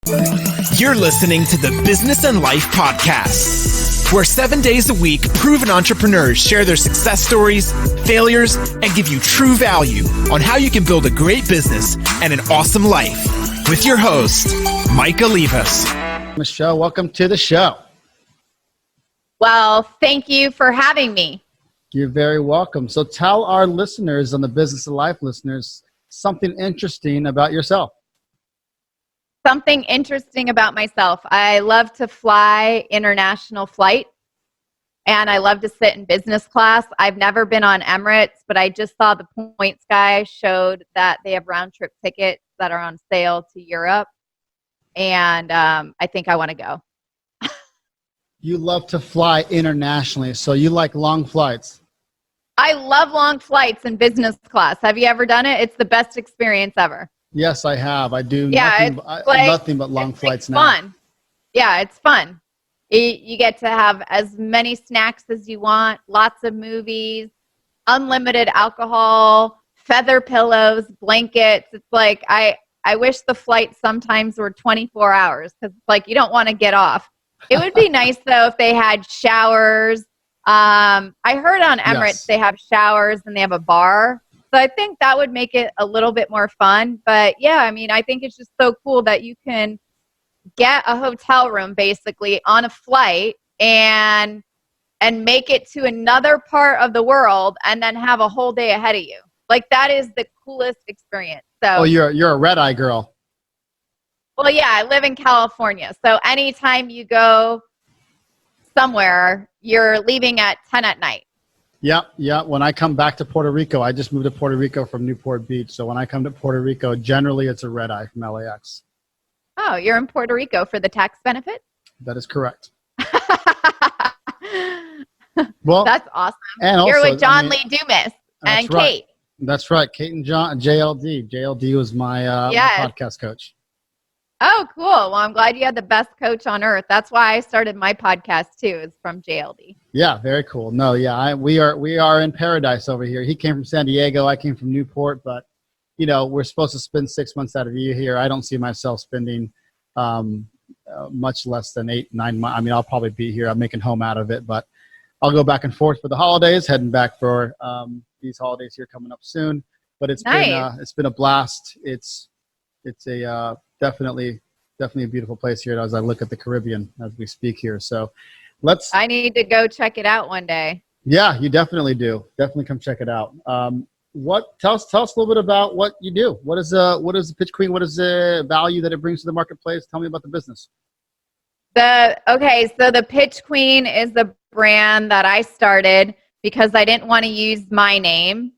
You're listening to the Business and Life Podcast, where 7 days a week, proven entrepreneurs share their success stories, failures, and give you true value on how you can build a great business and an awesome life. With your host, Mike Olivas. Michelle, welcome to the show. Well, thank you for having me. You're very welcome. So tell our listeners and the Business and Life listeners something interesting about yourself. Something interesting about myself. I love to fly international flights, and I love to sit in business class. I've never been on Emirates, but I just saw the points guy showed that they have round trip tickets that are on sale to Europe, and I think I want to go. You love to fly internationally, so you like long flights. I love long flights in business class. Have you ever done it? It's the best experience ever. Yes, I have. I do nothing but long flights now. Fun. Yeah, it's fun. You get to have as many snacks as you want, lots of movies, unlimited alcohol, feather pillows, blankets. It's like I wish the flights sometimes were 24 hours because it's like you don't want to get off. It would be nice, though, if they had showers. I heard on Emirates They have showers and they have a bar. So I think that would make it a little bit more fun. But yeah, I mean, I think it's just so cool that you can get a hotel room basically on a flight and make it to another part of the world and then have a whole day ahead of you. Like that is the coolest experience. So you're a red-eye girl. Well, yeah, I live in California. So anytime you go somewhere, you're leaving at 10 at night. Yeah. When I come back to Puerto Rico, I just moved to Puerto Rico from Newport Beach. So when I come to Puerto Rico, generally it's a red eye from LAX. Oh, you're in Puerto Rico for the tax benefit? That is correct. Well, that's awesome. And you're also, with John Lee Dumas and right. Kate. That's right. Kate and John, JLD. JLD was my podcast coach. Oh, cool. Well, I'm glad you had the best coach on earth. That's why I started my podcast too, is from JLD. Yeah, very cool. No, yeah, we are in paradise over here. He came from San Diego. I came from Newport, but we're supposed to spend 6 months out of the year here. I don't see myself spending much less than 8-9 months. I mean, I'll probably be here. I'm making home out of it, but I'll go back and forth for the holidays, heading back for these holidays here coming up soon. But it's been a blast. It's a definitely a beautiful place here as I look at the Caribbean as we speak here. So I need to go check it out one day. Yeah, you definitely do. Definitely come check it out. Tell us a little bit about what you do. What is the Pitch Queen? What is the value that it brings to the marketplace? Tell me about the business. So the Pitch Queen is the brand that I started because I didn't want to use my name.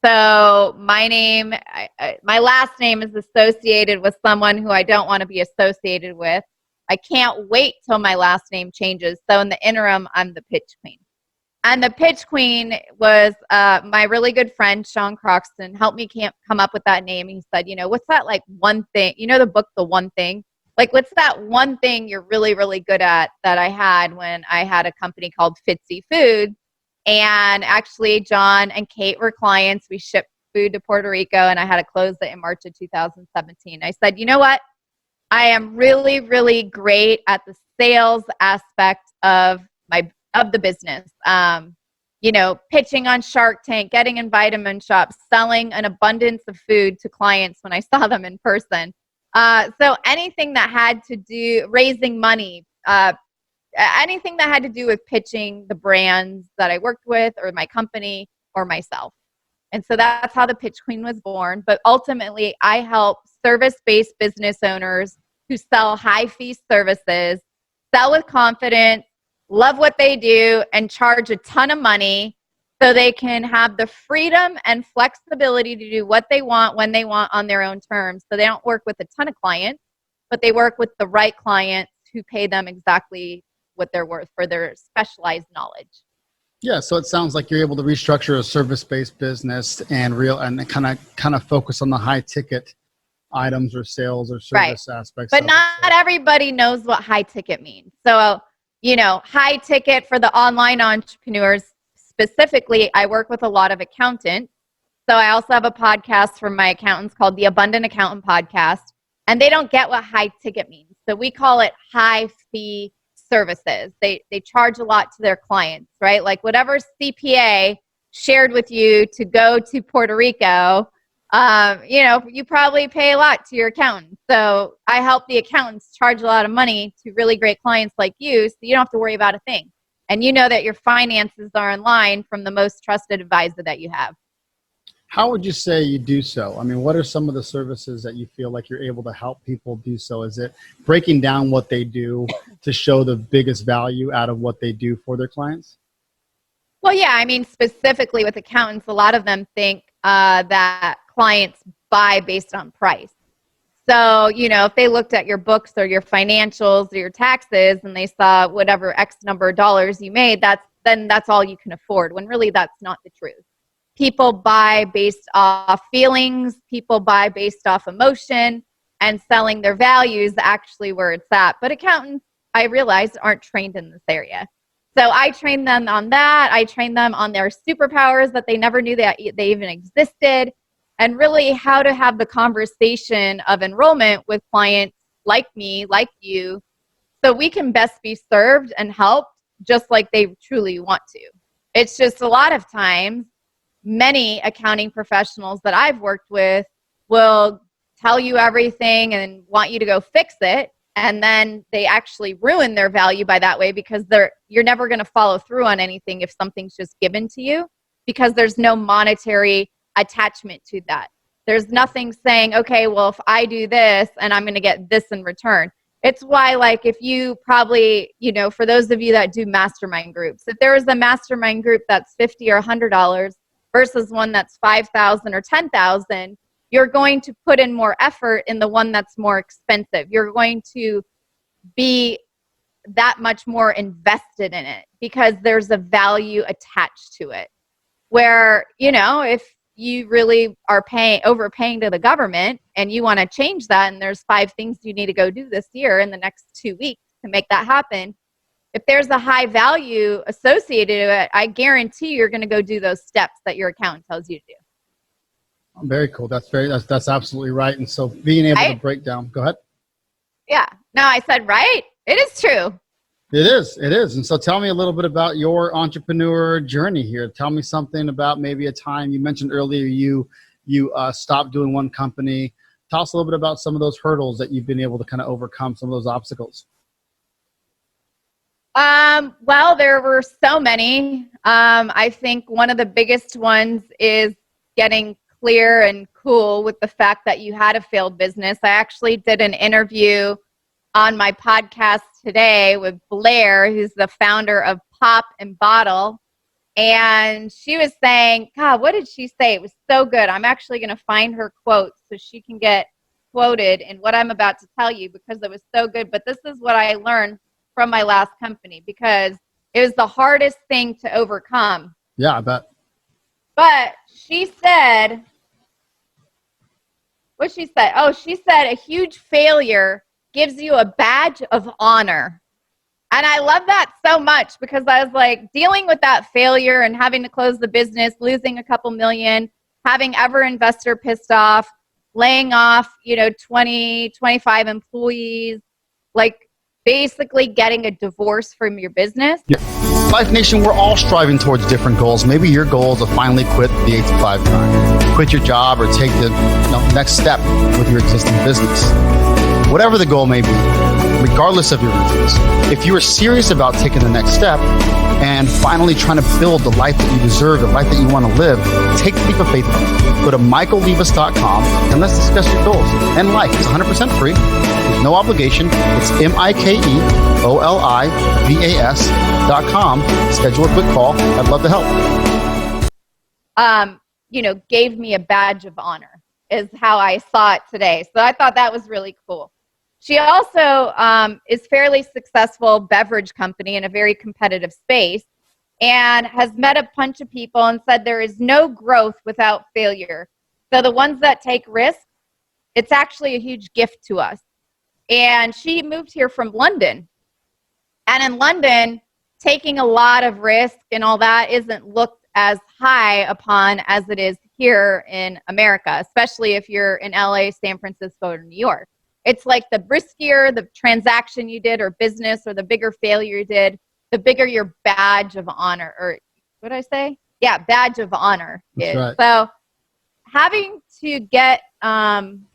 So my last name is associated with someone who I don't want to be associated with. I can't wait till my last name changes. So in the interim, I'm the Pitch Queen. And the Pitch Queen was my really good friend, Sean Croxton, helped me come up with that name. He said, what's that like one thing? The book, The One Thing? Like, what's that one thing you're really, really good at that I had when I had a company called Fitzy Foods? And actually, John and Kate were clients. We shipped food to Puerto Rico, and I had to close it in March of 2017. I said, you know what? I am really, really great at the sales aspect of the business. Pitching on Shark Tank, getting in vitamin shops, selling an abundance of food to clients when I saw them in person. So anything that had to do raising money, anything that had to do with pitching the brands that I worked with or my company or myself. And so that's how the Pitch Queen was born. But ultimately, I help service-based business owners who sell high-fee services, sell with confidence, love what they do, and charge a ton of money so they can have the freedom and flexibility to do what they want when they want on their own terms. So they don't work with a ton of clients, but they work with the right clients who pay them exactly what they're worth for their specialized knowledge. Yeah, so it sounds like you're able to restructure a service-based business and kind of focus on the high ticket items or sales or service aspects. But not everybody knows what high ticket means. So, high ticket for the online entrepreneurs specifically, I work with a lot of accountants. So I also have a podcast for my accountants called the Abundant Accountant Podcast. and they don't get what high ticket means. So we call it high fee services. They charge a lot to their clients, right? Like whatever CPA shared with you to go to Puerto Rico, you probably pay a lot to your accountant. So I help the accountants charge a lot of money to really great clients like you, so you don't have to worry about a thing. And you know that your finances are in line from the most trusted advisor that you have. How would you say you do so? I mean, what are some of the services that you feel like you're able to help people do so? Is it breaking down what they do to show the biggest value out of what they do for their clients? Well, yeah, I mean, specifically with accountants, a lot of them think that clients buy based on price. So, if they looked at your books or your financials or your taxes and they saw whatever X number of dollars you made, that's all you can afford, when really that's not the truth. People buy based off feelings, people buy based off emotion, and selling their value is actually where it's at. But accountants, I realize, aren't trained in this area. So I train them on that. I train them on their superpowers that they never knew that they even existed, and really how to have the conversation of enrollment with clients like me, like you, so we can best be served and helped just like they truly want to. It's just a lot of times, many accounting professionals that I've worked with will tell you everything and want you to go fix it. And then they actually ruin their value by that way, because you're never going to follow through on anything if something's just given to you, because there's no monetary attachment to that. There's nothing saying, okay, well, if I do this and I'm going to get this in return. It's why, like, if you probably, for those of you that do mastermind groups, if there is a mastermind group that's $50 or $100 versus one that's $5,000 or $10,000, you're going to put in more effort in the one that's more expensive. You're going to be that much more invested in it because there's a value attached to it. Where, if you really are overpaying to the government and you want to change that, and there's 5 things you need to go do this year in the next 2 weeks to make that happen, if there's a high value associated to it, I guarantee you're going to go do those steps that your accountant tells you to do. Very cool. That's absolutely right. And so being able to break down, go ahead. Yeah. No, I said, right. It is true. It is. And so tell me a little bit about your entrepreneur journey here. Tell me something about maybe a time you mentioned earlier you stopped doing one company. Tell us a little bit about some of those hurdles that you've been able to kind of overcome, some of those obstacles. Well, there were so many. I think one of the biggest ones is getting clear and cool with the fact that you had a failed business. I actually did an interview on my podcast today with Blair, who's the founder of Pop and Bottle. And she was saying, God, what did she say? It was so good. I'm actually going to find her quote so she can get quoted in what I'm about to tell you, because it was so good. But this is what I learned from my last company, because it was the hardest thing to overcome. Yeah, I bet. But she said, what she said? Oh, she said a huge failure gives you a badge of honor. And I love that so much, because I was like, dealing with that failure and having to close the business, losing a couple million, having every investor pissed off, laying off, 20, 25 employees, like basically getting a divorce from your business. Yeah. Life Nation, we're all striving towards different goals. Maybe your goal is to finally quit the 8 to 5 grind, quit your job, or take the next step with your existing business. Whatever the goal may be, regardless of your reasons, if you are serious about taking the next step and finally trying to build the life that you deserve, the life that you want to live, take the leap of faith. Go to michaelolivas.com and let's discuss your goals and life. It's 100% free. There's no obligation. It's michaelolivas.com. Schedule a quick call. I'd love to help. Gave me a badge of honor is how I saw it today. So I thought that was really cool. She also is fairly successful beverage company in a very competitive space, and has met a bunch of people and said there is no growth without failure. So the ones that take risks, it's actually a huge gift to us. And she moved here from London. And in London, taking a lot of risk and all that isn't looked as high upon as it is here in America, especially if you're in LA, San Francisco, or New York. It's like the riskier the transaction you did or business, or the bigger failure you did, the bigger your badge of honor, or what did I say? Yeah, badge of honor is. That's right. So having to get and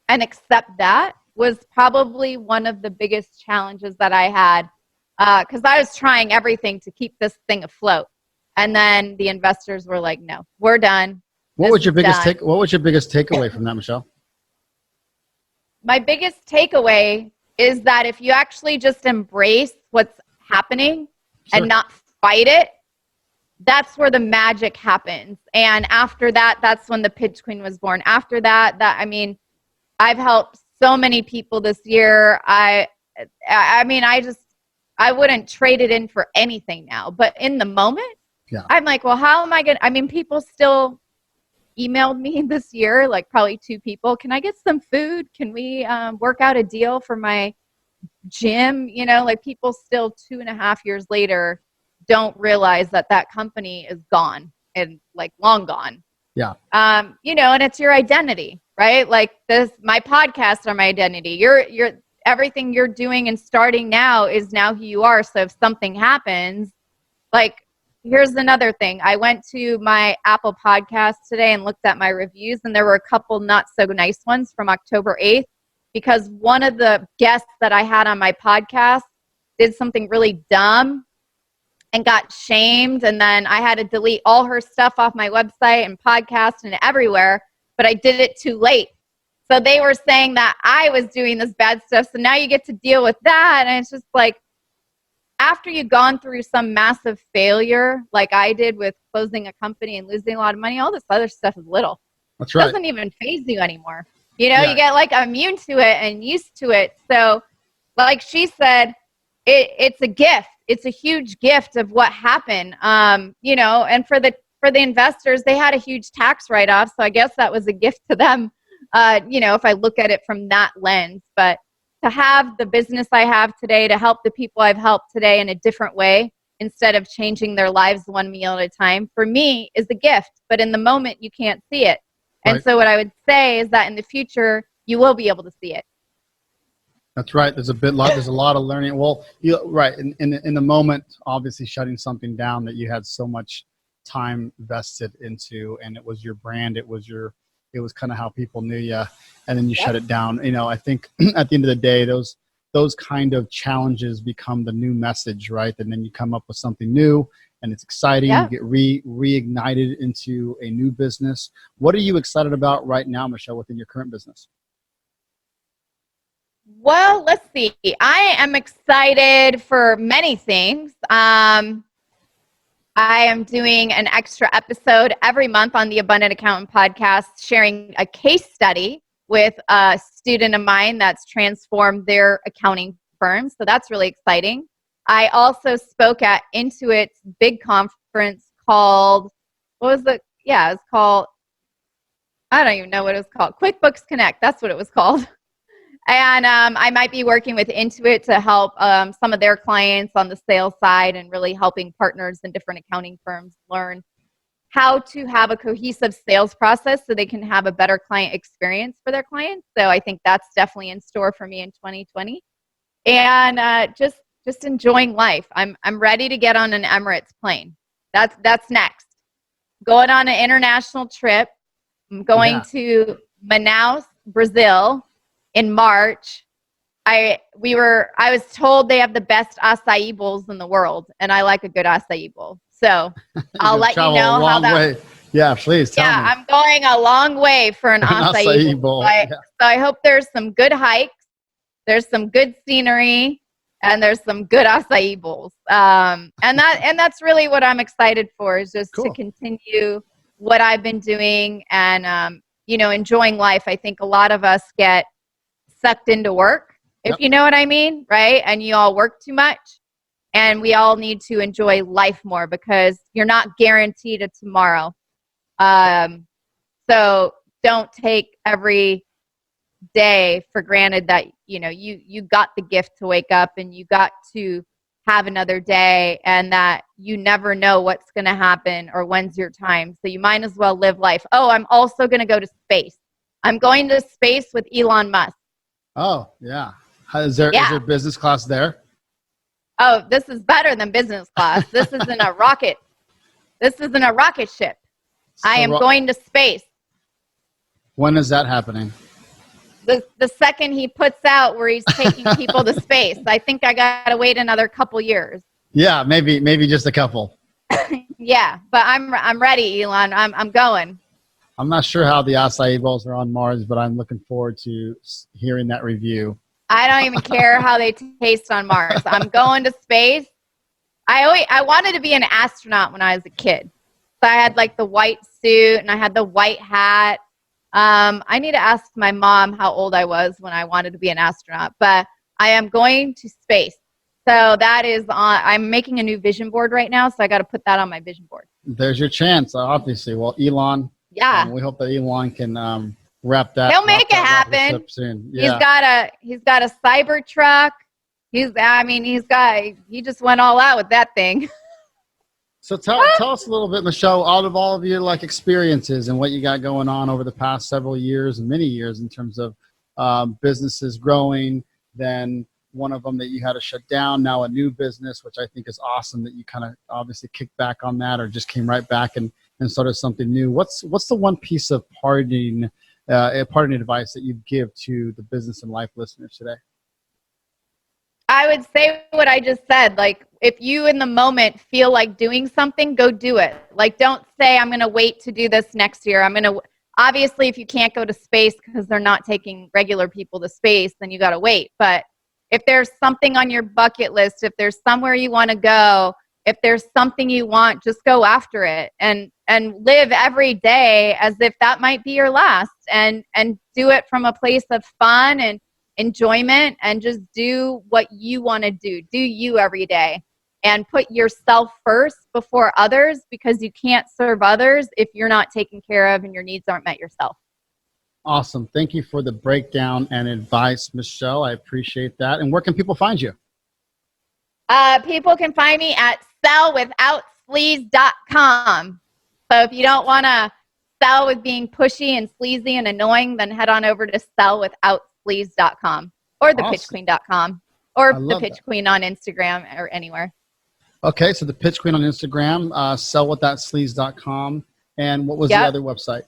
accept that was probably one of the biggest challenges that I had, because I was trying everything to keep this thing afloat. And then the investors were like, no, we're done. What was your biggest takeaway from that, Michelle? My biggest takeaway is that if you actually just embrace what's happening and not fight it, that's where the magic happens. And after that, that's when the Pitch Queen was born. After that, I mean, I've helped so many people this year. I wouldn't trade it in for anything now. But in the moment, I'm like, well, how am I going to, I mean, people still emailed me this year, like probably 2 people. Can I get some food? Can we work out a deal for my gym? You know, like people still 2.5 years later don't realize that that company is gone and like long gone. Yeah. You know, and it's your identity, right? Like my podcasts are my identity. You're everything you're doing and starting now is now who you are. So if something happens, like, here's another thing. I went to my Apple podcast today and looked at my reviews, and there were a couple not so nice ones from October 8th, because one of the guests that I had on my podcast did something really dumb and got shamed. And then I had to delete all her stuff off my website and podcast and everywhere, but I did it too late. So they were saying that I was doing this bad stuff. So now you get to deal with that. And it's just like, after you've gone through some massive failure, like I did with closing a company and losing a lot of money, all this other stuff is little. That's right. It doesn't even faze you anymore. You know, you get like immune to it and used to it. So like she said, it's a gift. It's a huge gift of what happened. You know, and for the investors, they had a huge tax write-off. So I guess that was a gift to them, you know, if I look at it from that lens. But to have the business I have today, to help the people I've helped today in a different way, instead of changing their lives one meal at a time, for me is a gift. But in the moment, you can't see it. And so what I would say is that in the future, you will be able to see it. That's right. There's a lot of learning. Well, in the moment, obviously shutting something down that you had so much time vested into, and it was your brand, it was kind of how people knew you, and then you shut it down. You know, I think at the end of the day, those kind of challenges become the new message, right? And then you come up with something new, and it's exciting. You get reignited into a new business. What are you excited about right now, Michelle, within your current business? Well, let's see. I am excited for many things. I am doing an extra episode every month on the Abundant Accountant podcast, sharing a case study with a student of mine that's transformed their accounting firm. So that's really exciting. I also spoke at Intuit's big conference called, it's called, I don't even know what it was called. QuickBooks Connect. That's what it was called. And I might be working with Intuit to help some of their clients on the sales side, and really helping partners in different accounting firms learn how to have a cohesive sales process so they can have a better client experience for their clients. So I think that's definitely in store for me in 2020. And just enjoying life. I'm ready to get on an Emirates plane. That's next. Going on an international trip. I'm going to Manaus, Brazil, in March. I was told they have the best acai bowls in the world, and I like a good acai bowl. So I'll let you know how that. Way. Yeah, please tell me. I'm going a long way for an acai bowl. So I hope there's some good hikes, there's some good scenery, and there's some good acai bowls. And that's really what I'm excited for, is just to continue what I've been doing and enjoying life. I think a lot of us get sucked into work, if you know what I mean, right? And you all work too much, and we all need to enjoy life more, because you're not guaranteed a tomorrow. So don't take every day for granted that, you got the gift to wake up and you got to have another day, and that you never know what's going to happen or when's your time. So you might as well live life. Oh, I'm also going to go to space. I'm going to space with Elon Musk. Oh, yeah. Is there business class there? Oh, this is better than business class. This isn't a rocket. This isn't a rocket ship. I am going to space. When is that happening? The second he puts out where he's taking people to space. I think I got to wait another couple years. Yeah, maybe just a couple. Yeah, but I'm ready, Elon. I'm going. I'm not sure how the acai bowls are on Mars, but I'm looking forward to hearing that review. I don't even care how they taste on Mars. I'm going to space. I wanted to be an astronaut when I was a kid. So I had like the white suit and I had the white hat. I need to ask my mom how old I was when I wanted to be an astronaut, but I am going to space. So that is I'm making a new vision board right now. So I got to put that on my vision board. There's your chance, obviously. Well, Elon, yeah, we hope that Elon can wrap that. He'll make it happen. Soon. Yeah. He's got a cyber truck. He just went all out with that thing. So tell us a little bit, Michelle, out of all of your like experiences and what you got going on over the past several years and many years in terms of businesses growing, then one of them that you had to shut down, now a new business, which I think is awesome that you kind of obviously kicked back on that or just came right back and started something new. What's the one piece of parting advice that you give to the business and life listeners today? I would say what I just said. Like, if you in the moment feel like doing something, go do it. Like, don't say, I'm going to wait to do this next year. Obviously, if you can't go to space because they're not taking regular people to space, then you got to wait. But if there's something on your bucket list, if there's somewhere you want to go, if there's something you want, just go after it and live every day as if that might be your last, and do it from a place of fun and enjoyment, and just do what you want to do you every day, and put yourself first before others, because you can't serve others if you're not taken care of and your needs aren't met yourself. Awesome. Thank you for the breakdown and advice, Michelle. I appreciate that. And where can people find you? People can find me at sellwithoutsleaze.com. So if you don't want to sell with being pushy and sleazy and annoying, then head on over to sellwithoutsleaze.com or thepitchqueen.com or the Pitch Queen on Instagram or anywhere. Okay, so the Pitch Queen on Instagram, sellwithoutsleaze.com. And what was the other website?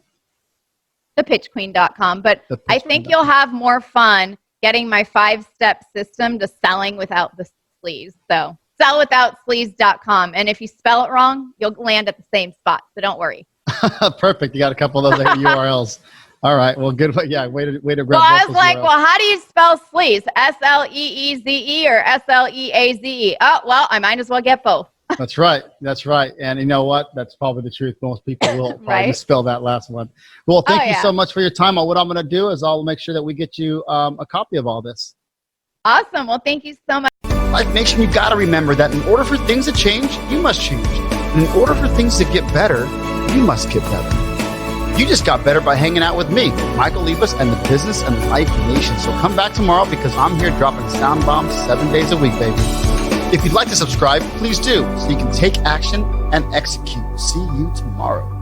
Thepitchqueen.com. But I think you'll have more fun getting my 5-step system to selling without the sleaze. So sellwithoutsleaze.com. And if you spell it wrong, you'll land at the same spot. So don't worry. Perfect. You got a couple of those URLs. All right. Well, good. Yeah. Way to grab. Well, I was like, well, how do you spell sleaze? SLEEZE or SLEAZE? Oh, well, I might as well get both. That's right. That's right. And you know what? That's probably the truth. Most people will probably spell that last one. Well, thank you so much for your time. What I'm going to do is I'll make sure that we get you a copy of all this. Awesome. Well, thank you so much. Life Nation, you got to remember that in order for things to change, you must change. And in order for things to get better, you must get better. You just got better by hanging out with me, Michael Libas, and the Business and Life Nation. So come back tomorrow, because I'm here dropping sound bombs 7 days a week, baby. If you'd like to subscribe, please do, so you can take action and execute. See you tomorrow.